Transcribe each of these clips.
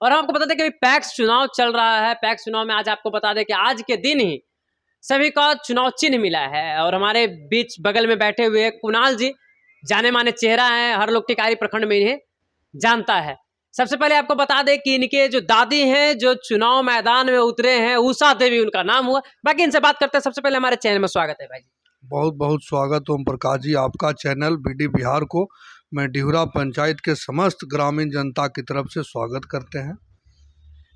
और हम आपको बता दें कि अभी पैक्स चुनाव चल रहा है। पैक्स चुनाव में आज आपको बता दें कि आज के दिन ही सभी का चुनाव चिन्ह मिला है और हमारे बीच बगल में बैठे हुए कुणाल जी जाने माने चेहरा है, हर लोग टिकारी प्रखंड में इन्हें जानता है। सबसे पहले आपको बता दें कि इनके जो दादी हैं जो चुनाव मैदान में उतरे हैं, उषा देवी उनका नाम हुआ। बाकी इनसे बात करते हैं। सबसे पहले हमारे चैनल में स्वागत है भाई जी। बहुत बहुत स्वागत ओम प्रकाश जी, आपका चैनल बीडी बिहार को मैं डिहुरा पंचायत के समस्त ग्रामीण जनता की तरफ से स्वागत करते हैं।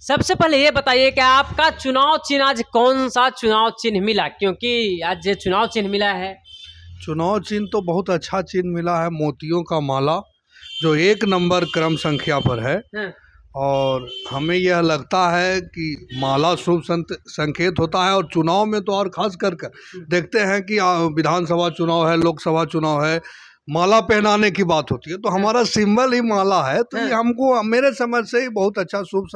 सबसे पहले ये बताइए कि आपका चुनाव चिन्ह आज कौन सा चुनाव चिन्ह मिला, क्योंकि आज ये चुनाव चिन्ह मिला है। चुनाव चिन्ह तो बहुत अच्छा चिन्ह मिला है, मोतियों का माला, जो 1 नंबर क्रम संख्या पर है। हाँ। और हमें यह लगता है कि माला शुभ संकेत होता है और चुनाव में तो और खास कर देखते हैं कि विधानसभा चुनाव है, लोकसभा चुनाव है, माला पहनाने की बात होती है, तो हमारा सिंबल ही माला है। तो ये हमको मेरे समझ से ही बहुत अच्छा शुभ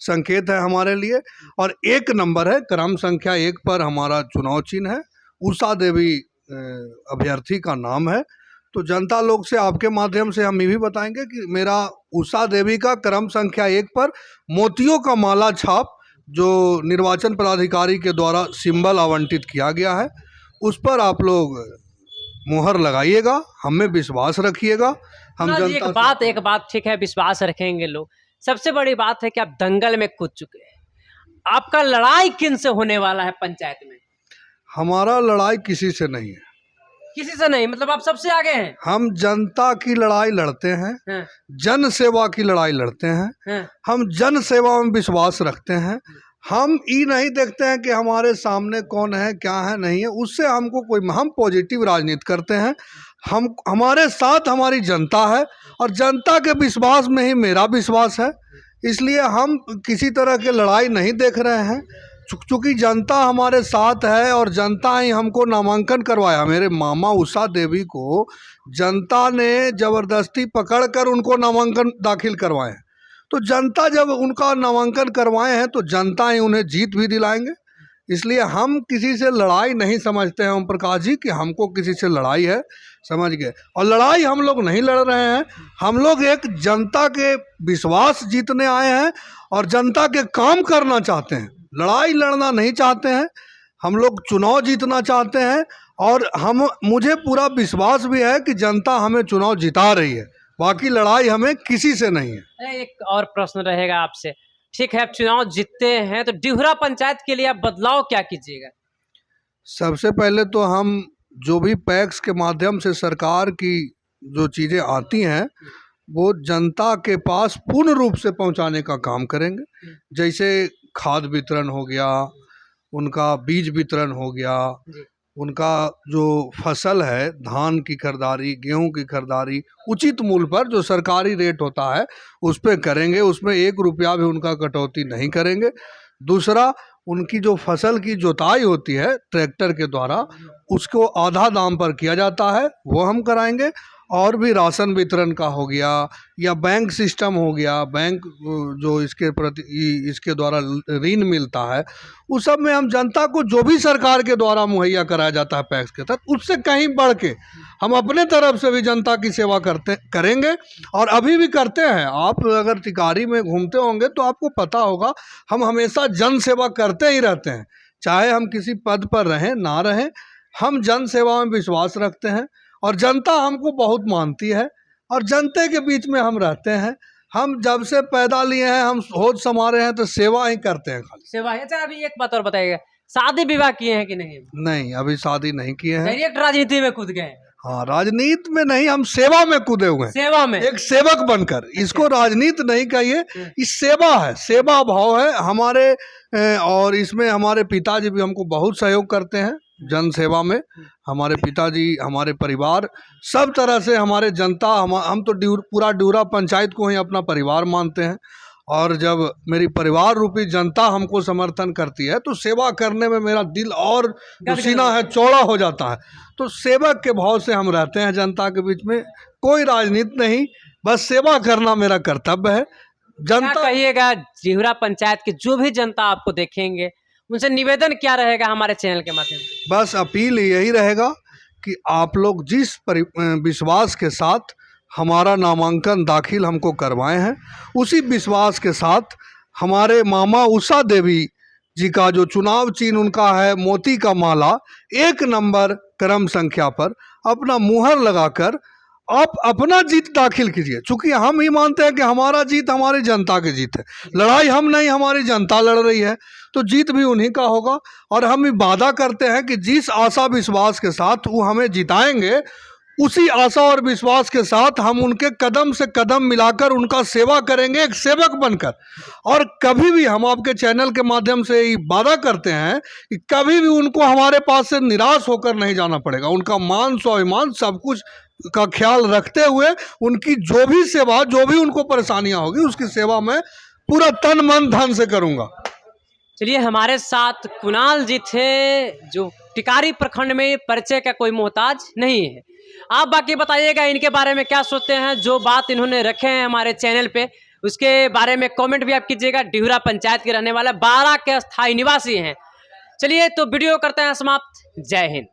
संकेत है हमारे लिए। और 1 नंबर है, क्रम संख्या 1 पर हमारा चुनाव चिन्ह है। उषा देवी अभ्यर्थी का नाम है। तो जनता लोग से आपके माध्यम से हम ये भी बताएंगे कि मेरा उषा देवी का क्रम संख्या 1 पर मोतियों का माला छाप जो निर्वाचन पदाधिकारी के द्वारा सिंबल आवंटित किया गया है, उस पर आप लोग मुहर लगाइएगा, हमें विश्वास रखिएगा। हम जनता एक बात ठीक है, विश्वास रखेंगे लोग। सबसे बड़ी बात है कि आप दंगल में कूद चुके हैं, आपका लड़ाई किन से होने वाला है पंचायत में? हमारा लड़ाई किसी से नहीं है। किसी से नहीं मतलब आप सबसे आगे हैं। हम जनता की लड़ाई लड़ते हैं। हाँ। जन सेवा की लड़ाई लड़ते हैं। हाँ। हम जन सेवा में विश्वास रखते हैं। हम ये नहीं देखते हैं कि हमारे सामने कौन है, क्या है, नहीं है, उससे हमको कोई, हम पॉजिटिव राजनीति करते हैं। हमारे साथ हमारी जनता है और जनता के विश्वास में ही मेरा विश्वास है, इसलिए हम किसी तरह की लड़ाई नहीं देख रहे हैं। चूँकि जनता हमारे साथ है और जनता ही हमको नामांकन करवाया। मेरे मामा उषा देवी को जनता ने ज़बरदस्ती पकड़कर उनको नामांकन दाखिल करवाए हैं। तो जनता जब उनका नामांकन करवाए हैं तो जनता ही उन्हें जीत भी दिलाएंगे। इसलिए हम किसी से लड़ाई नहीं समझते हैं ओम प्रकाश जी कि हमको किसी से लड़ाई है, समझ गए। और लड़ाई हम लोग नहीं लड़ रहे हैं, हम लोग एक जनता के विश्वास जीतने आए हैं और जनता के काम करना चाहते हैं। लड़ाई लड़ना नहीं चाहते हैं, हम लोग चुनाव जीतना चाहते हैं। और मुझे पूरा विश्वास भी है कि जनता हमें चुनाव जिता रही है, बाकी लड़ाई हमें किसी से नहीं है। एक और प्रश्न रहेगा आपसे, ठीक है, आप चुनाव जीतते हैं तो डिहुरा पंचायत के लिए आप बदलाव क्या कीजिएगा? सबसे पहले तो हम जो भी पैक्स के माध्यम से सरकार की जो चीज़ें आती हैं वो जनता के पास पूर्ण रूप से पहुंचाने का काम करेंगे। जैसे खाद वितरण हो गया, उनका बीज वितरण हो गया, उनका जो फसल है, धान की खरीदारी, गेहूं की खरीदारी उचित मूल्य पर जो सरकारी रेट होता है उस पर करेंगे, उसमें 1 रुपया भी उनका कटौती नहीं करेंगे। दूसरा, उनकी जो फसल की जोताई होती है ट्रैक्टर के द्वारा, उसको आधा दाम पर किया जाता है, वो हम कराएंगे। और भी राशन वितरण का हो गया या बैंक सिस्टम हो गया, बैंक जो इसके प्रति इसके द्वारा ऋण मिलता है, उस सब में हम जनता को जो भी सरकार के द्वारा मुहैया कराया जाता है पैक्स के तहत, उससे कहीं बढ़ के हम अपने तरफ से भी जनता की सेवा करेंगे और अभी भी करते हैं। आप अगर टिकारी में घूमते होंगे तो आपको पता होगा, हम हमेशा जन सेवा करते ही रहते हैं, चाहे हम किसी पद पर रहें ना रहें, हम जन सेवा में विश्वास रखते हैं और जनता हमको बहुत मानती है और जनता के बीच में हम रहते हैं। हम जब से पैदा लिए हैं, हम होश संभाले हैं तो सेवा ही करते हैं, खाली सेवा है। अच्छा, अभी एक बात और बताइएगा, शादी विवाह किए हैं कि नहीं? नहीं, अभी शादी नहीं किए हैं। डायरेक्ट राजनीति में कूद गए? हाँ, राजनीति में नहीं, हम सेवा में कूदे हुए हैं। सेवा में एक सेवक बनकर, इसको राजनीति नहीं कहिए, इस सेवा है, सेवा भाव है हमारे। और इसमें हमारे पिताजी भी हमको बहुत सहयोग करते हैं जन सेवा में। हमारे पिताजी, हमारे परिवार, सब तरह से हमारे जनता, हम तो पूरा डिहुरा पंचायत को ही अपना परिवार मानते हैं। और जब मेरी परिवार रूपी जनता हमको समर्थन करती है तो सेवा करने में मेरा दिल और जो सीना है चौड़ा हो जाता है। तो सेवक के भाव से हम रहते हैं जनता के बीच में, कोई राजनीति नहीं, बस सेवा करना मेरा कर्तव्य है। जनता कहिएगा, डिहुरा पंचायत की जो भी जनता आपको देखेंगे उनसे निवेदन क्या रहेगा हमारे चैनल के माध्यम से? बस अपील यही रहेगा कि आप लोग जिस विश्वास के साथ हमारा नामांकन दाखिल हमको करवाए हैं। उसी विश्वास के साथ हमारे मामा उषा देवी जी का जो चुनाव चिन्ह उनका है मोती का माला, 1 नंबर क्रम संख्या पर अपना मुहर लगाकर आप अपना जीत दाखिल कीजिए। चूंकि हम ही मानते हैं कि हमारा जीत हमारी जनता की जीत है, लड़ाई हम नहीं, हमारी जनता लड़ रही है, तो जीत भी उन्हीं का होगा। और हम ये वादा करते हैं कि जिस आशा विश्वास के साथ वो हमें जिताएंगे, उसी आशा और विश्वास के साथ हम उनके कदम से कदम मिलाकर उनका सेवा करेंगे, एक सेवक बनकर। और कभी भी हम आपके चैनल के माध्यम से ये वादा करते हैं कि कभी भी उनको हमारे पास से निराश होकर नहीं जाना पड़ेगा। उनका मान स्वाभिमान सब कुछ का ख्याल रखते हुए उनकी जो भी सेवा, जो भी उनको परेशानियां होगी, उसकी सेवा मैं पूरा तन मन धन से करूंगा। चलिए, हमारे साथ कुणाल जी थे, जो टिकारी प्रखंड में परिचय का कोई मोहताज नहीं है। आप बाकी बताइएगा इनके बारे में क्या सोचते हैं, जो बात इन्होंने रखे हैं हमारे चैनल पे, उसके बारे में कमेंट भी आप कीजिएगा। डिहुरा पंचायत के रहने वाला 12 के स्थायी निवासी हैं। चलिए, तो वीडियो करते हैं समाप्त। जय हिंद।